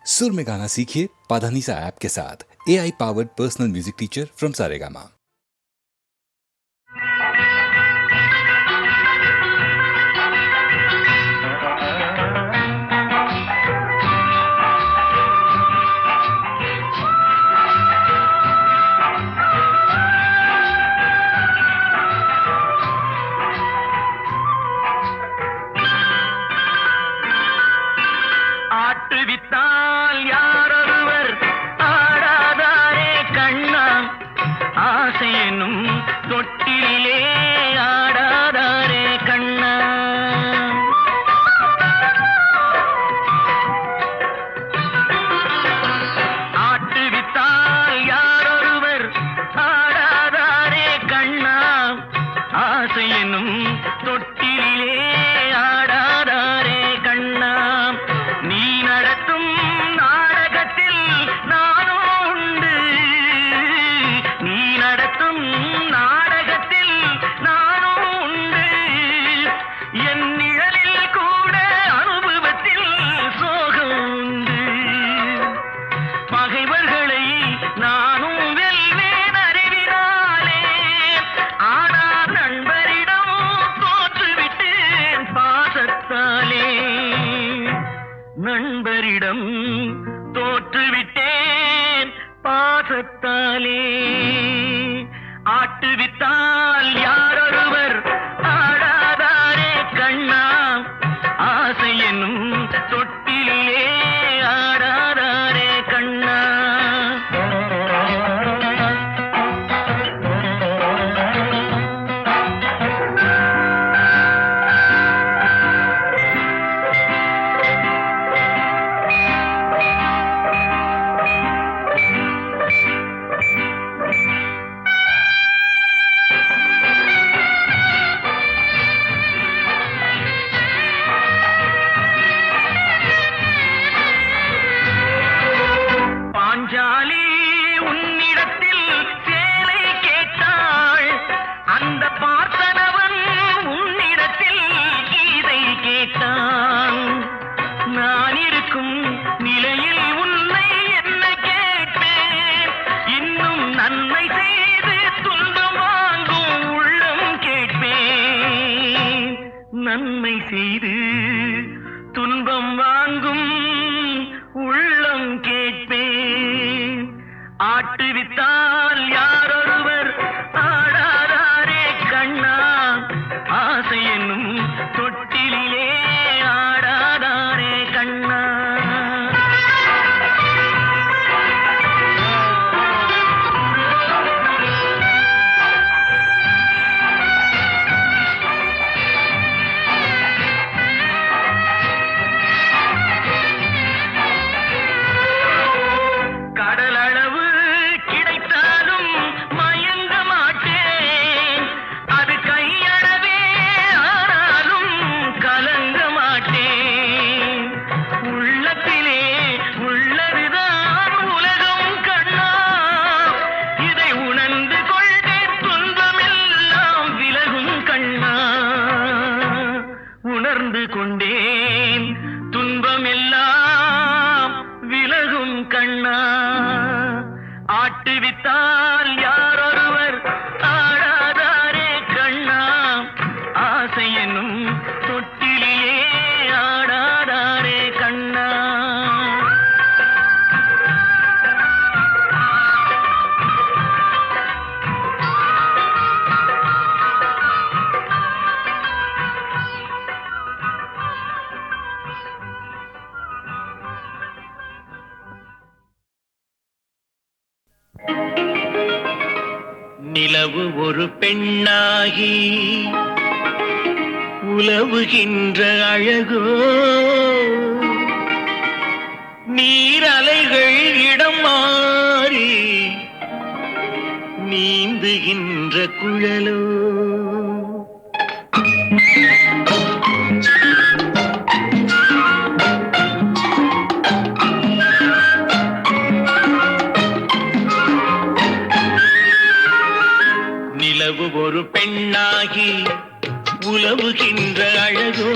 सुर में गाना सीखिए पाधानीसा ऐप के साथ। AI powered personal music teacher from Saregama. ஆட்டுவித்தால் யாரொருவர் ஆடாதாரே கண்ணா, ஆசை என்னும் தொட்டிலே ஆடாதாரே கண்ணா. ஆட்டுவித்தால் யாரொருவர் ஆடாதாரே கண்ணா, ஆசை என்னும் தொட்டிலே ஆடாதாரே கண்ணா. நீ நடத்தும் நாடகத்தில் நானும் உண்டு, நீ நடத்தும் நாடகத்தில் நானும் உண்டு. என் நிழலில் கூட அனுபவத்தில் சோகம் உண்டு. பகைவர்களை நானும் வெல்வேன் அறிவினாலே, ஆனால் நண்பரிடம் தோற்றுவிட்டேன் பாசத்தாலே. நண்பரிடம் தோற்றுவிட்டேன் பாசத்தாலே. ஆட்டுவித்தால் யாரொருவர் ஆடாதாரே கண்ணா, ஆசை என்னும் தொட்டிலே ஆடாதாரே கண்ணா. பாஞ்சாலி உன்னிடத்தில் சேலை கேட்டாள், அந்த பார்த்தனவன் உன்னிடத்தில் கீதை கேட்டான். நான் இருக்கும் நிலையில் உன்னை என்ன கேட்பேன், இன்னும் நன்மை செய்து துன்பம் வாங்கும் உள்ளம் கேட்பேன். நன்மை செய்து துன்பம் வாங்கும் உள்ளம் கேட்பேன். ஆட்டுவித்தால் யாரொருவர் ஆடாதாரே கண்ணா, ஆசை என்னும் தொட்டிலே ஆடாதாரே கண்ணா. கடலளவு கிடைத்தாலும் மயங்க மாட்டேன், அது கையளவே ஆனாலும் கலங்க மாட்டேன். உள்ளத்திலே உள்ளதுதான் உலகம் கண்ணா, இதை உணர்ந்து கொண்டே துன்பமெல்லாம் விலகும் கண்ணா. உணர்ந்து கொண்டேன் துன்பமெல்லாம் விலகும் கண்ணா. ஆட்டுவித்தால் யாரொருவர் ஆடாதாரே கண்ணா, ஆசை என்னும் தொட்டிலே ஆடாதாரே கண்ணா. நிலவு ஒரு பெண்ணாகி உலவுகின்ற அழகோ, நீரலைகள் இடம் மாறி நீந்துகின்ற குழலோ. நிலவு ஒரு பெண்ணாகி உலவுகின்ற அழகோ,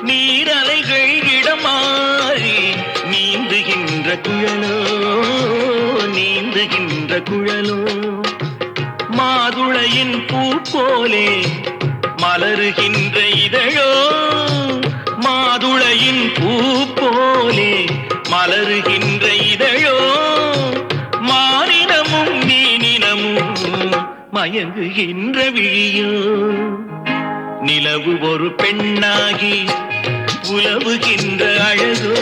நீரலைகள் இடமாறி நீ குழலோ நீந்துகின்ற குழலோ மாதுளையின் பூ போலே மலருகின்ற இதழோ மாதுளையின் பூ போலே மலருகின்ற இதழோ மானினமும் மீனினமும் மயங்குகின்ற விழியோ நிலவு ஒரு பெண்ணாகி உலவுகின்ற அழகோ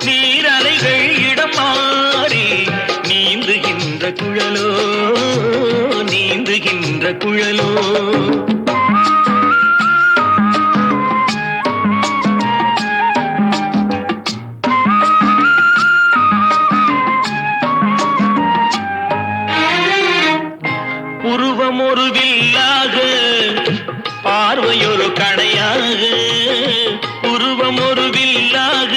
நீரலைகள் இடம் மாறி நீந்துகின்ற குழலோ நீந்துகின்ற குழலோ உருவம் ஒரு வில்லாக பார்வையொரு கணையாக உருவம் ஒரு வில்லாக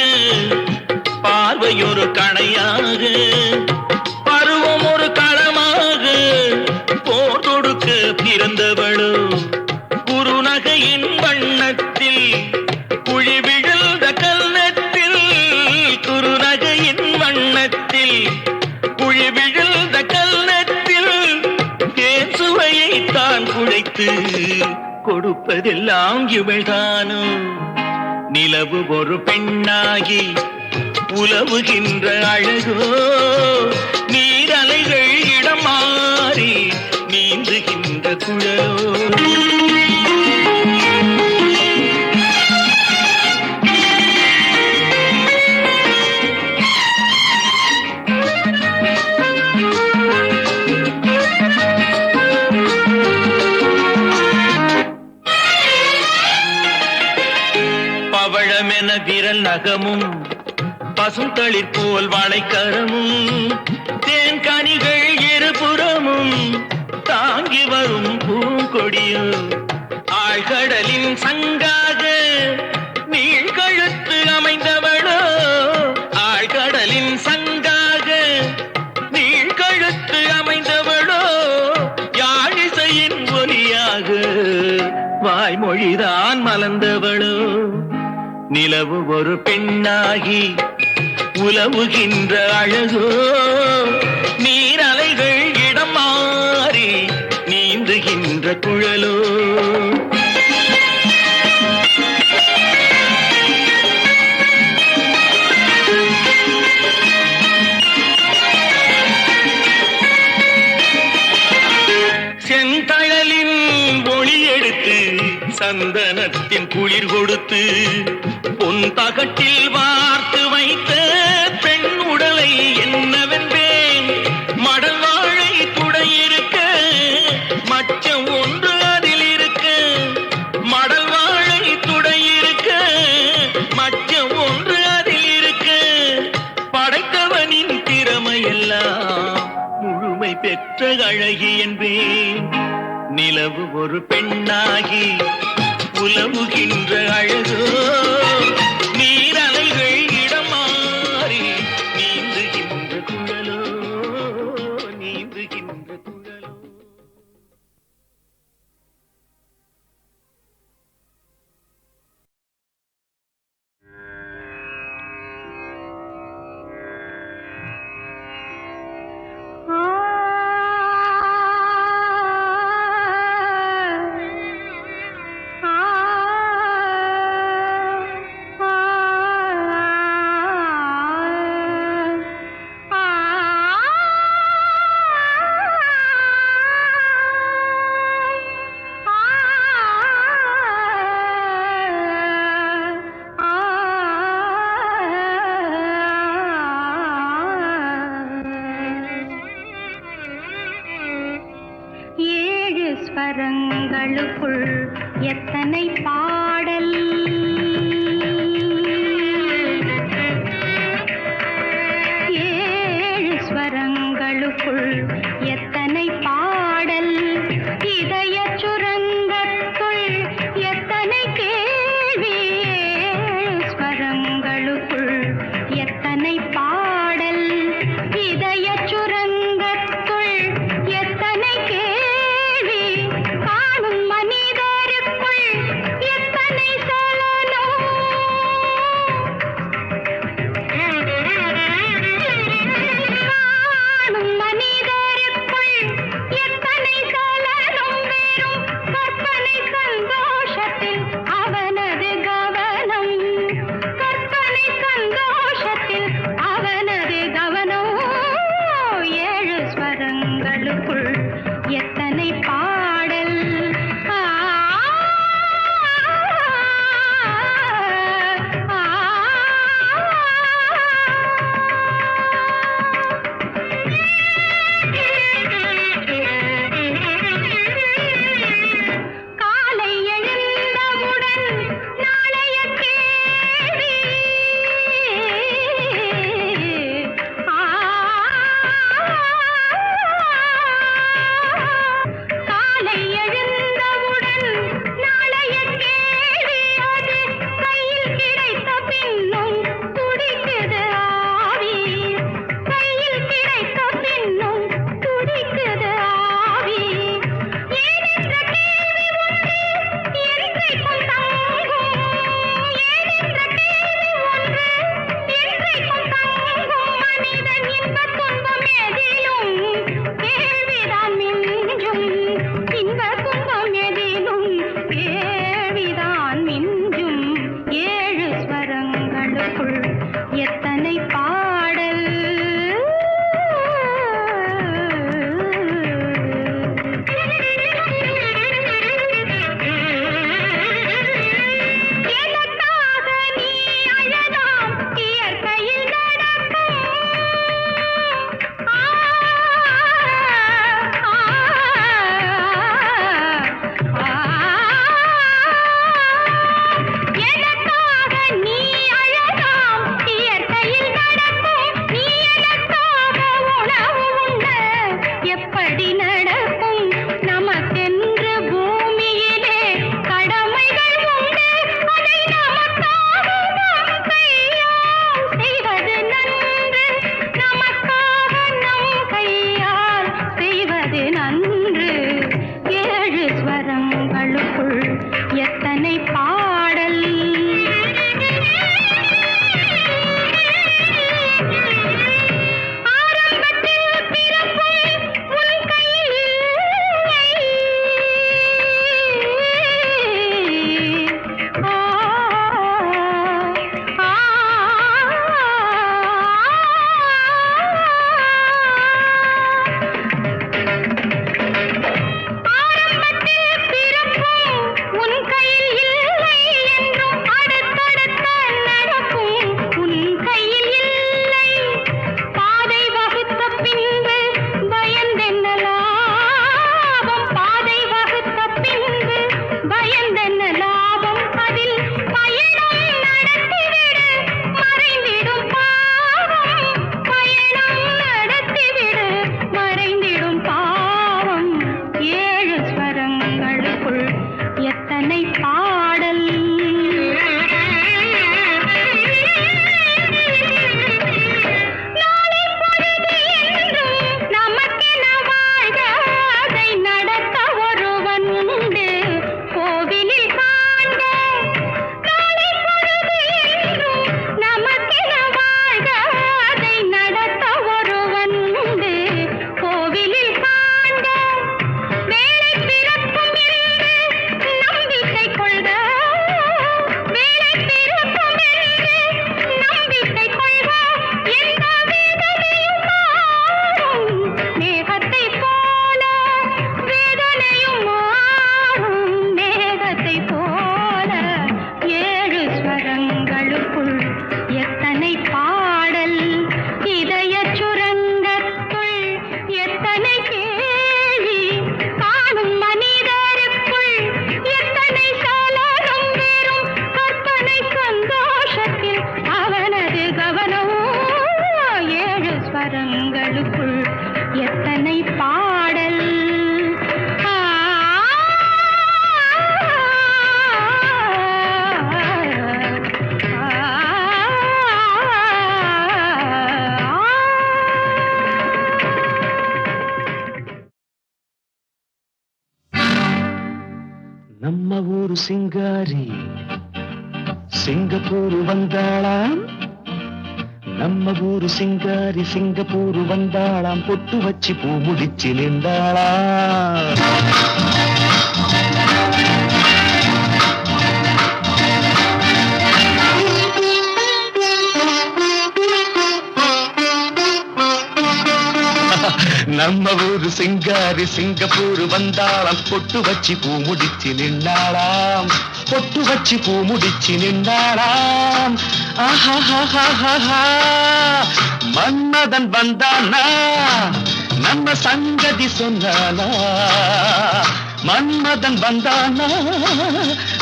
பார்வையொரு கணையாக பருவம் ஒரு களமாக போர் தொடுக்க பிறந்தவளோ குறுநகையின் வண்ணத்தில் குழி விழுந்த கன்னத்தில் குறுநகையின் வண்ணத்தில் குழி விழுந்த கன்னத்தில் தேன் சுவையை தான் குழைத்து கொடுப்பதெல்லாம் இவள்தானோ நிலவு ஒரு பெண்ணாகி உலவுகின்ற அழகோ நீரலைகள் இடம் மாறி நீந்துகின்ற குழலோ பவழமென விரல் நகமும் பசுந்தளிர் போல் வாழைக்கரமும் தேன் கனிகள் இருபுறமும் தாங்கி வரும் பூங்கொடியோ ஆழ்கடலின் சங்காக நீழ்கழுத்து அமைந்தவளோ ஆழ்கடலின் சங்காக நீழ்கழுத்து அமைந்தவளோ யாழிசையின் ஒலியாக வாய்மொழிதான் மலர்ந்தவளோ நிலவு ஒரு பெண்ணாகி உலவுகின்ற அழகோ நீரலைகள் இடம் மாறி நீந்துகின்ற குழலோ செந்தழலின் ஒளி எடுத்து சந்தனத்தின் குளிர் கொடுத்து பொன் தகட்டில் வார்த்து வைத்த பெண் உடலை என்னவென்பேன் மடல் வாழை துடையிருக்க மச்சம் ஒன்று அதில் இருக்க மடல் வாழை துடையிருக்க மச்சம் ஒன்று அதில் இருக்க படைத்தவனின் திறமையெல்லாம் முழுமை பெற்ற அழகி என்பேன் நிலவு ஒரு பெண்ணாகி உலவுகின்ற அழகோ நீரலைகள் இடம் மாறி நீந்துகின்ற குழலோ நீந்துகின்ற குழலோ ஸ்வரங்களுக்குள் எத்தனை பாடல் ஏழு ஸ்வரங்களுக்குள் எத்தனை பாடல் இதய சுரங்கத்துள் எத்தனை கேள்வி ஏழு ஸ்வரங்களுக்குள் எத்தனை பாடல் இதய சுரங்கத்துள் எத்தனை கேள்வி காணும் மனிதருக்குள் எத்தனை சலனம் எத்தனை பாடல் எனக்காக நீ அழலாம் இயற்கையில் நடக்கும் எனக்காக நீ அழலாம் இயற்கையில் நடக்கும் நீ எனக்காக உணவு உண்ண எப்படி நடக்கும் நமக்கென்று பூமியிலே கடமைகள் உண்டு அதை நமக்காக நம் கையால் செய்வது நன்று நமக்காக நம் கையால் செய்வது நன்று ஏழு ஸ்வரங்களுக்குள் எத்தனை பாடல் ஆரம்பத்தில் பிறப்பும் உன் கையில் இல்லை ஆ ஆ ஆரம்பத்தில் பிறப்பும் உன் கையில் இல்லை என்றும் அடுத்தடுத்த நடக்கும் உன் கையில் இல்லை பாதை வகுத்த பின்பு பயந்தென்ன லாபம் பாதை வகுத்த பின்பு பயந்தென்ன லாபம் அதில் பயணம் நடத்திவிடு மறைந்திடும் பாவம் பயணம் நடத்திவிடு மறைந்திடும் பாவம் ஏழு ஸ்வரங்களுக்குள் எத்தனை பாடல் நாளை பொழுது என்றும் நமக்கென வாழ்க அதை நடத்த ஒருவன் உண்டு கோவிலில் காண்க நாளை பொழுது என்றும் நமக்கென வாழ்க அதை நடத்த ஒருவன் உண்டு கோவிலில் காண்க வேலை பிறக்கும் என்று நம்பிக்கை கொள்க வேலை பிறக்கும் என்று நம்பிக்கை கொள்க எந்த வேதனையும் மாறும் மேகத்தை போல வேதனையும் மாறும் மேகத்தை போல ஏழு ஸ்வரங்களுக்குள் எத்தனை பாடல் இதயச் சுரங்கத்துள் எத்தனை கேள்வி காணும் மனிதருக்குள் எத்தனை சலனம் வெறும் கற்பனை சந்தோஷத்தில் அவனது கவனம் ஏழு ஸ்வரங்களுக்குள் எத்தனை பாடல் ஆ நம்ம ஊரு சிங்காரி சிங்கப்பூர் வந்தாளாம் நம்ம ஊரு சிங்காரி சிங்கப்பூர் வந்தாளாம் பொட்டு வச்சு பூ முடிச்சு நின்றாளாம் நம்ம ஊரு சிங்காரி சிங்கப்பூர் வந்தாளாம் பொட்டு வச்சு பூ முடிச்சு நின்றாளாம் பொட்டு வச்சு பூ முடிச்சு நின்றாளாம் ஆஹா மன்மதன் வந்தானா நம்ம சங்கதி சொன்னானா மன்மதன் வந்தானா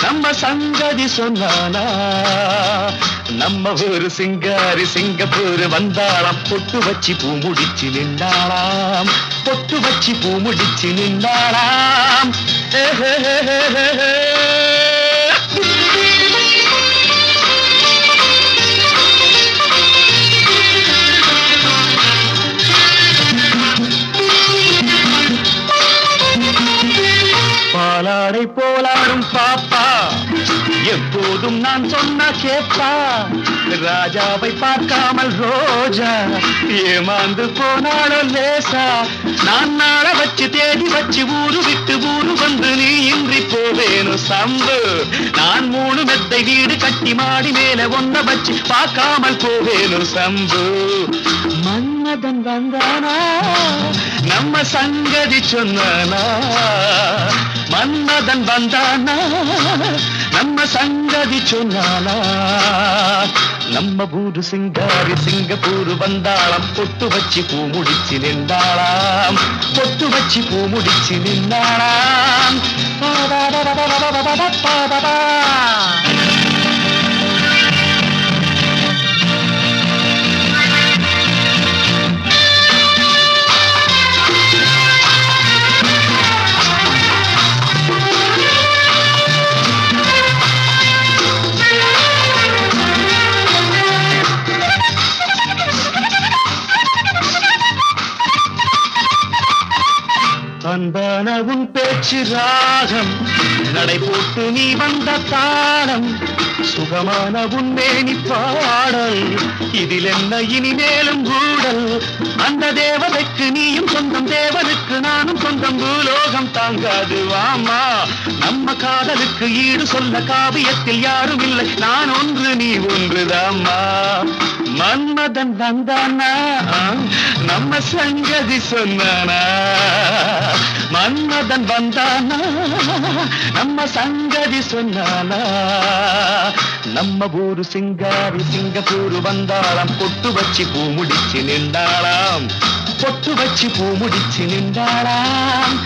நம்ம சங்கதி சொன்னானா நம்ம ஊரு சிங்காரி சிங்கப்பூர் வந்தாளாம் பொட்டு வச்சு பூ முடிச்சு நின்றாளாம் பொட்டு வச்சு பூ முடிச்சு நின்றாளாம் பாலாடை போலாடும் பாப்பா எப்போது போதும் நான் சொன்னா கேப்பா ராஜாவை பார்க்காமல் ரோஜா ஏமாந்து போனாலும் லேசா நான் நாள வச்சு தேடி வச்சு ஊரு விட்டு ஊரு வந்து நீ இன்றி போவேனு சம்பு நான் 3 மெத்தை வீடு கட்டி மாடி மேல ஒன்ன வச்சு பார்க்காமல் போவேனு சம்பு மன்மதன் வந்தானா நம்ம சங்கதி சொன்னானா மன்மதன் வந்தானா நம்ம சங்கதி சொன்னானா நம்ம ஊரு சிங்காரி சிங்கப்பூர் வந்தாளாம் பொட்டு வச்சு பூ முடிச்சு நின்றாளாம் பொட்டு வச்சு பூ முடிச்சு நின்றாளாம் அன்பான உன் பேச்சு ராகம் நடை போட்டு நீ வந்த தாளம் சுகமான உன் மேனி பாடல் இதில் என்ன இனிமேலும் கூடல் அந்த தேவதைக்கு நீயும் சொந்தம் தேவனுக்கு நானும் சொந்தம் பூலோகம் தாங்காது வாமா நம்ம காதலுக்கு ஈடு சொல்ல காவியத்தில் யாரும் இல்லை நான் ஒன்று நீ ஒன்றுதாம்மா மன்மதன் வந்தானா நம்ம சங்கதி சொன்னானா மன்மதன் வந்தானா நம்ம சங்கதி சொன்னானா நம்ம ஊரு சிங்காரி சிங்கப்பூர் வந்தாளாம் பொட்டு வச்சு பூ முடிச்சு நின்றாளாம் பொட்டு வச்சு பூ முடிச்சு நின்றாளாம்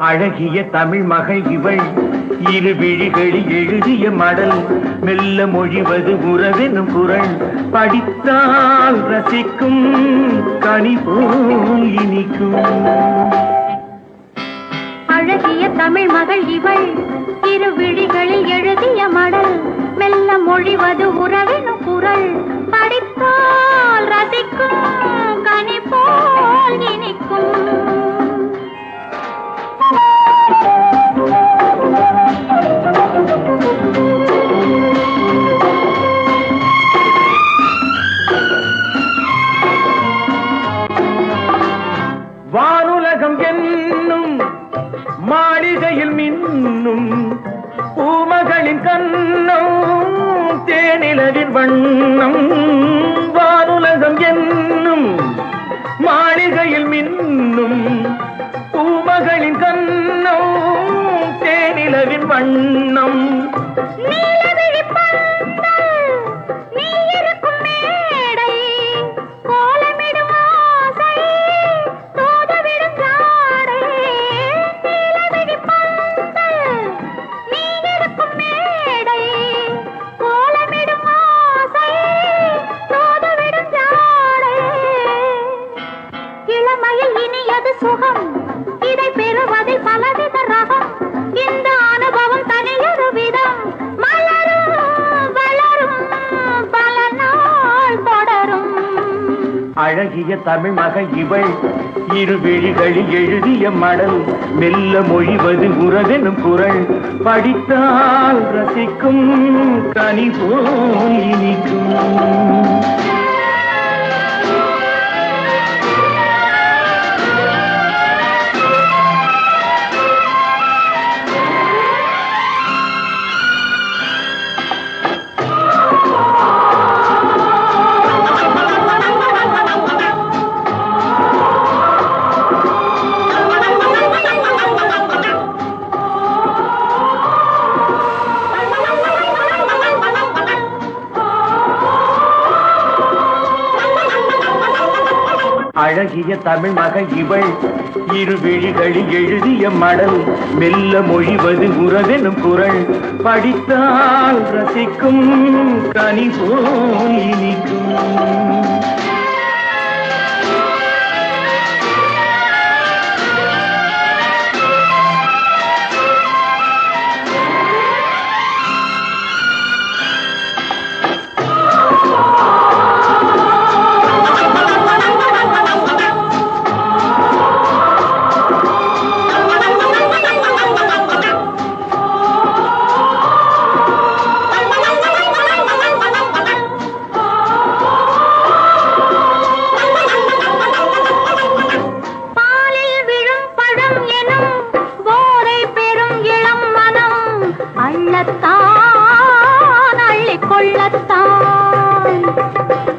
அழகிய தமிழ் மகள் இவள் இரு விழிகளில் எழுதிய மடல் மெல்ல மொழிவது உறவெனும் குரல் படித்தால் ரசிக்கும் கனி போல் இனிக்கும் அழகிய தமிழ் மகள் இவள் இரு விழிகளில் எழுதிய மடல் மெல்ல மொழிவது உறவெனும் குரல் படித்தால் ரசிக்கும் கனி போல் இனிக்கும் வானுலகம் என்னும் மாளிகையில் மின்னும் பூமகளின் கண்ணம் தேனிலவின் வண்ணம் வானுலகம் என்னும் மாளிகையில் மின்னும் பூமகளின் கண்ணம் தேனிலவின் வண்ணம் அழகிய தமிழ் மகள் இவள் இரு விழிகளில் எழுதிய மடல் மெல்ல மொழிவது உறவெனும் குரல் படித்தால் ரசிக்கும் கனி போல் இனிக்கும் அழகிய தமிழ் மகள் இவள் இரு விழிகளில் எழுதிய மடல் மெல்ல மொழிவது உறவெனும் குரல் படித்தால் ரசிக்கும் கனி போல் இனிக்கும்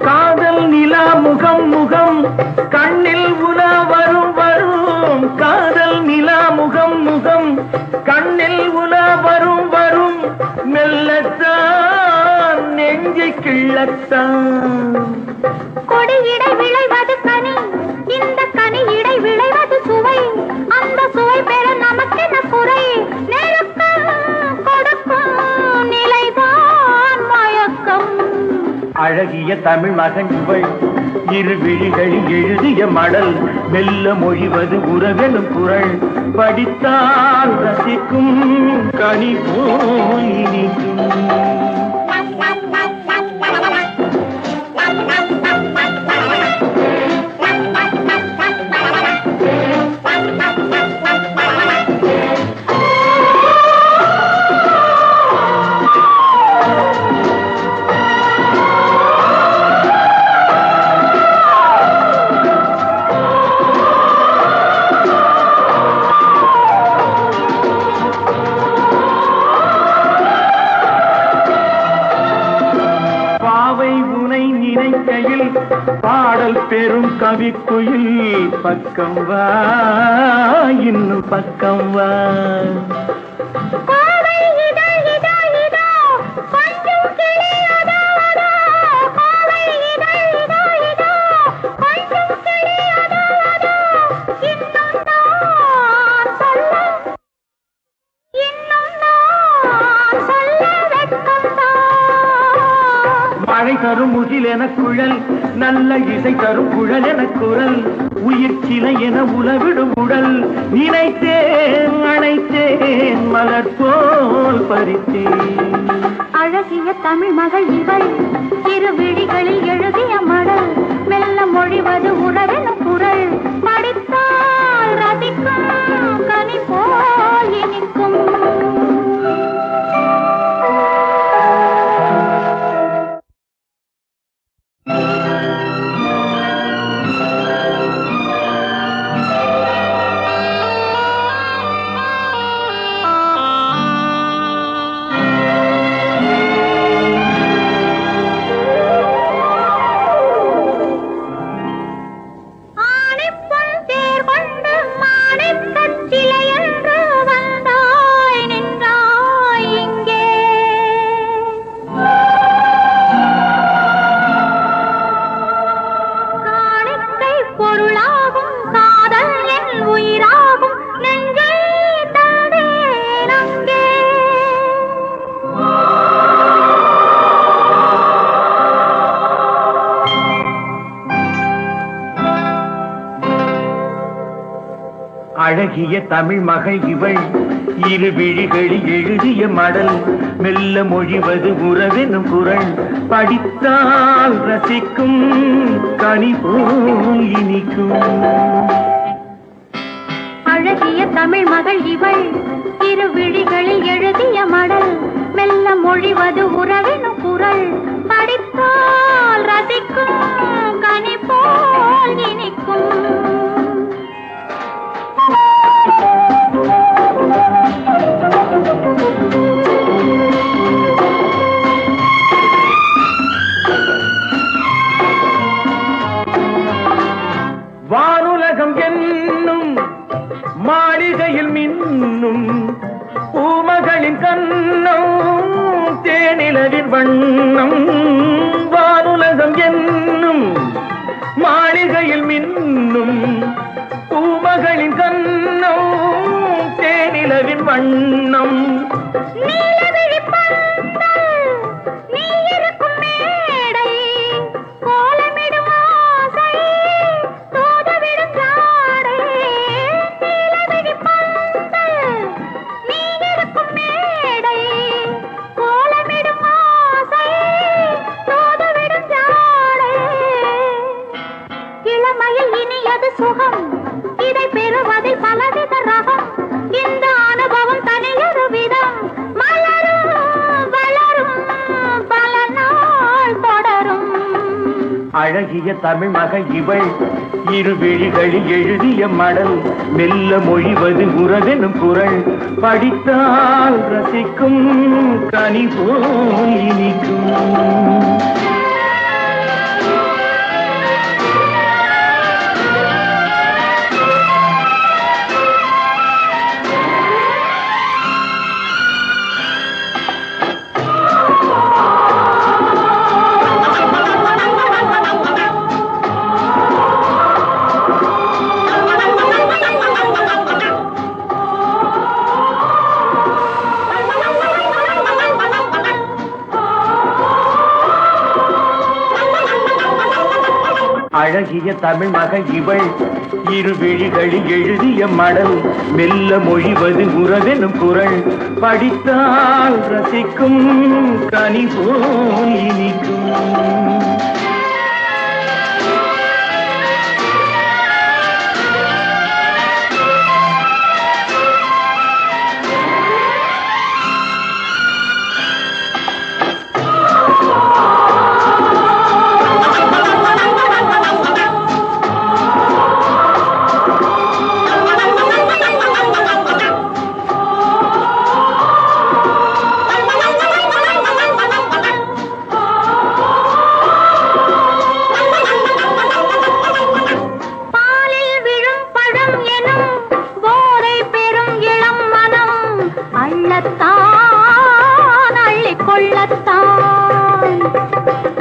காதல் நிலா முகம் முகம் கண்ணில் உலா வரும் வரும் காதல் நிலா முகம் முகம் கண்ணில் உலா வரும் வரும் மெல்லத்தான் நெஞ்சை கிள்ளத்தான் கொடியிடை விளைவது கனி இந்த கனி இடை விளைவது சுவை அந்த சுவை பெற நமக்கென குறை நெருக்கம் கொடுக்கும் நிலைதான் மயக்கம் அழகிய தமிழ் மகன் இவள் இரு விழிகளில் எழுதிய மடல் மெல்ல மொழிவது உறவெனும் குரல் படித்தால் ரசிக்கும் கனி போல் இனிக்கும் பாடல் பெரும் கவிக்குயில் பக்கம் வா இன்னும் பக்கம் வா மழை தரும் முகில் என குழல் நல்ல இசை தரும் குழல் என குரல் உயிர் சிலை என உலவிடும் உடல் நினைத்தேன் அணைத்தேன் மலர் போல் பறித்தேன் அழகிய தமிழ் மகள் இவள் இரு விழிகளில் எழுதிய மடல் மெல்ல மொழிவது உறவென குரல் படித்தால் ரசிக்கும் கனி போல் இனிக்கும் அழகிய தமிழ் மகள் இவள் இரு விழிகளில் எழுதிய மடல் மெல்ல மொழிவது உறவெனும் குரல் படித்தால் ரசிக்கும் கனி போல் இனிக்கும் அழகிய தமிழ் மகள் இவள் இரு விழிகளில் எழுதிய மடல் மெல்ல மொழிவது உறவெனும் குரல் படித்தால் ரசிக்கும் கனி போல் இனிக்கும் வானுலகம் என்னும் மாளிகையில் மின்னும் பூமகளின் கண்ணம் தேனிலவின் வண்ணம் வானுலகம் என்னும் மாளிகையில் மின்னும் மகளின் கண்ணம் தேனிலவின் வண்ணம் நீலவிழி பந்தல், நீ இருக்கும் மேடை, கோலமிடும் ஆசை, தூதுவிடும் ஜாடை. நீலவிழி பந்தல், நீ இருக்கும் மேடை, கோலமிடும் ஆசை, தூதுவிடும் ஜாடை. இளமையில் இனியது சுகம், இதை பெறுவதில் பலவித ரகம். இந்த அனுபவம் தனியொரு விதம், மலரும் வளரும் பல நாள் தொடரும். அழகிய தமிழ் மகள் இவள் இரு விழிகளில் எழுதிய மடல் மெல்ல மொழிவது உறவெனும் குரல் படித்தால் ரசிக்கும் கனி போல் இனிக்கும். அழகிய தமிழ் மகள் இவள் இரு விழிகளில் எழுதிய மடல் மெல்ல மொழிவது உறவெனும் குரல் படித்தால் ரசிக்கும் கனி போல் இனிக்கும்.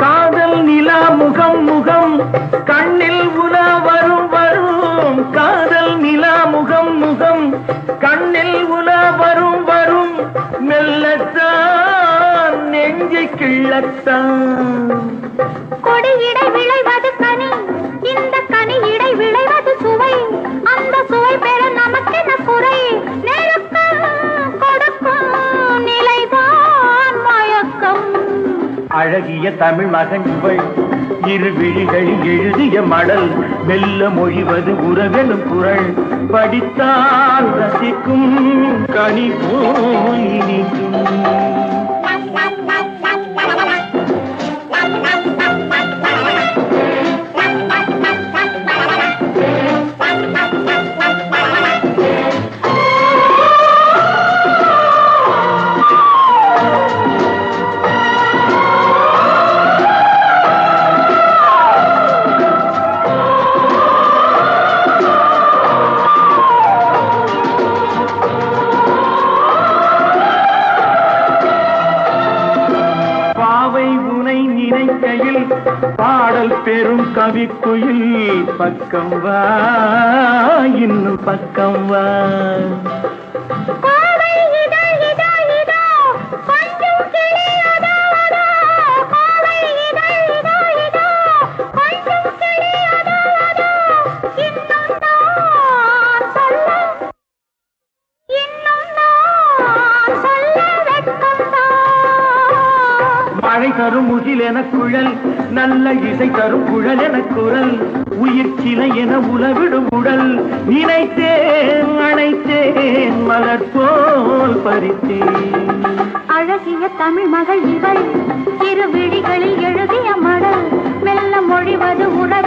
காதல் நிலா முகம் முகம் கண்ணில் உலா வரும் வரும். காதல் நிலா முகம் முகம் கண்ணில் உலா வரும் வரும். மெல்லத்தான் நெஞ்சை கிள்ளத்தான். கொடியிடை விளைவது கனி, இந்த கனி இடை விளைவது சுவை. அந்த சுவை பெற நமக்கென குறை, நெருக்கம் கொடுக்கும் நிலைதான் மயக்கம். அழகிய தமிழ் மகன் இவள் இரு விழிகளில் எழுதிய மடல் மெல்ல மொழிவது உறவெனும் குரல் படித்தால் ரசிக்கும் கனி போல் இனிக்கும். பாடல் பெரும் கவிக்குயில் பக்கம் வா இன்னும் பக்கம் வா. மழை தரும் முகில் என குழல், நல்ல இசை தரும் குழல் என குரல், உயிர் சிலை என உலவிடும் உடல். நினைத்தேன் அணைத்தேன் மலர் போல் பறித்தேன். அழகிய தமிழ் மகள் இவள் இரு விழிகளில் எழுதிய மடல் மெல்ல மொழிவது உறவு.